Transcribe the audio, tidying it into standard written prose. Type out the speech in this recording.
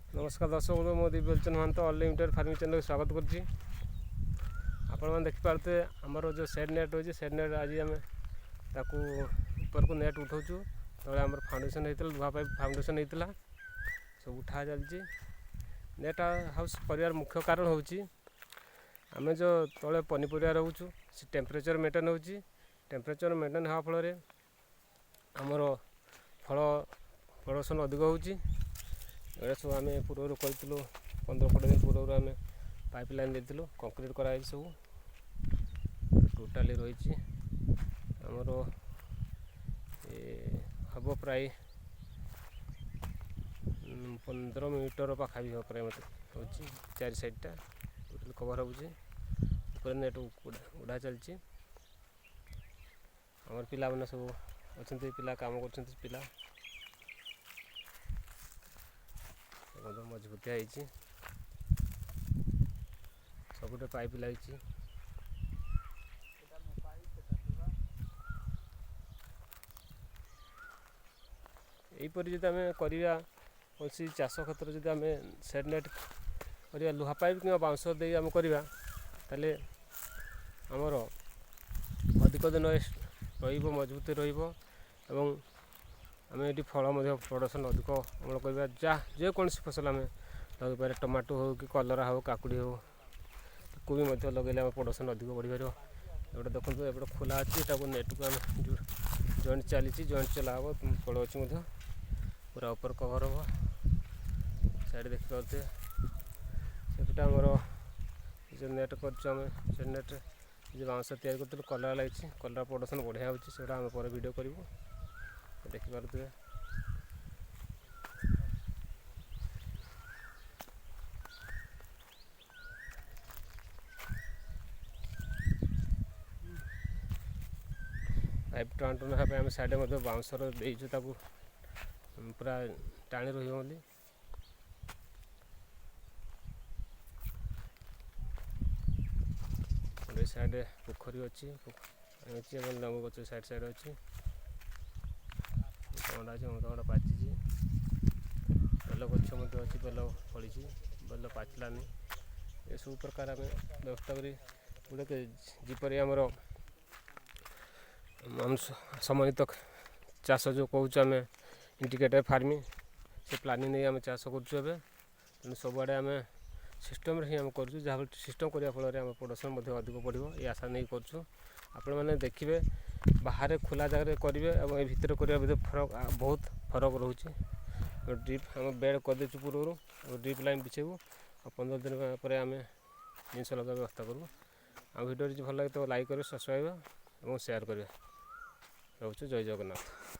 नमस्कार दर्शक बंधु मो दिव्यलोचन महांत अनलिमिटेड फार्मिंग चैनल स्वागत करुच्ची। आपण मैंने देखिपे आमर जो सेड नेट रही सेड नेट आज आम ऊपर को नेट उठाऊँ तले आम फाउंडेसन होता लुहा पाइप फाउंडेसन होता सब उठा चलती। नेट हाउस कर मुख्य कारण हूँ आम जो तले पनीपरिया रोचु से टेम्परेचर मेंटेन हो टेम्परेचर मेंटेन हाँ फल आमर फल प्रोडक्शन अधिक होची। ये सब आम पूर्व करूँ 15-20 दिन पूर्व आम पाइप लाइन देलु कंक्रीट कराई सब टोटाली रही आमर हम प्राय 15 मीटर पाखा भी प्राय मत हो चार साइडटा टोटाल कवर हो नेट उड़ा चलती। आमर पिला मैंने सब अच्छा पिला काम कर पिला मजबूतिया सबुटे पाइप लगी। यहीपरी जब आम करवा कौन चाष क्षेत्र जब आम सेड नेट करवा लुहा पाइप कि बाउंश दे आम करवा ताले आमर अधिक दिन मजबूत रही आम ये फल प्रोडक्शन अधिक अमल करवा जेकोसी फसल आम लगे पारे टमाटो हो कि कलरा हो काकुड़ी हो कोई लगे आम प्रोडक्शन अधिक बढ़ी पार। एपटे देखो एपटे खोला अच्छी नेट को आम जॉइंट चली जॉइंट चला पड़ अच्छी पूरा ऊपर कवर हम साइड देखिपे सेपटे आमर जो नेट कर नेट जो बाउंश तैयारी कर कलरा लगी कलरा प्रोडक्शन बढ़िया होता आम पर वीडियो करूँ देखिपे। पाइप टाण नाप आम साइड में बाउंसर देचु पूरा टाणी रही साइड पोखरी अच्छी लेंबू गच साइड साइड अच्छी अमृतभंडा अच्छी अमृतभंडा पाची बेल गच अच्छी बेल फली बेल पाचिलानी ये सब प्रकार आम व्यवस्था कर गोटे जीपर आमर समन्वित चाष जो कहूँ आम इंटीग्रेटेड फार्मिंग से प्लानिंग नहीं आम चाष कर सबुआड़े आम सिस्टम ही आम कर सिस्टम करने फल आम प्रोडक्शन अधिक बढ़ो ये आशा नहीं करूँ। आपण मैंने देखिए बाहर खोला जगह करेंगे और भितर करने फरक बहुत फरक रोचे। ड्रिप आम बेड करदे पूर्व और ड्रिप लाइन बिछेबू और 15 दिन पर आम जिन लगे व्यवस्था करूँ। आ वीडियो भल लगे तो लाइक करें सब्सक्राइब और शेयर करें। रोचे जय जगन्नाथ।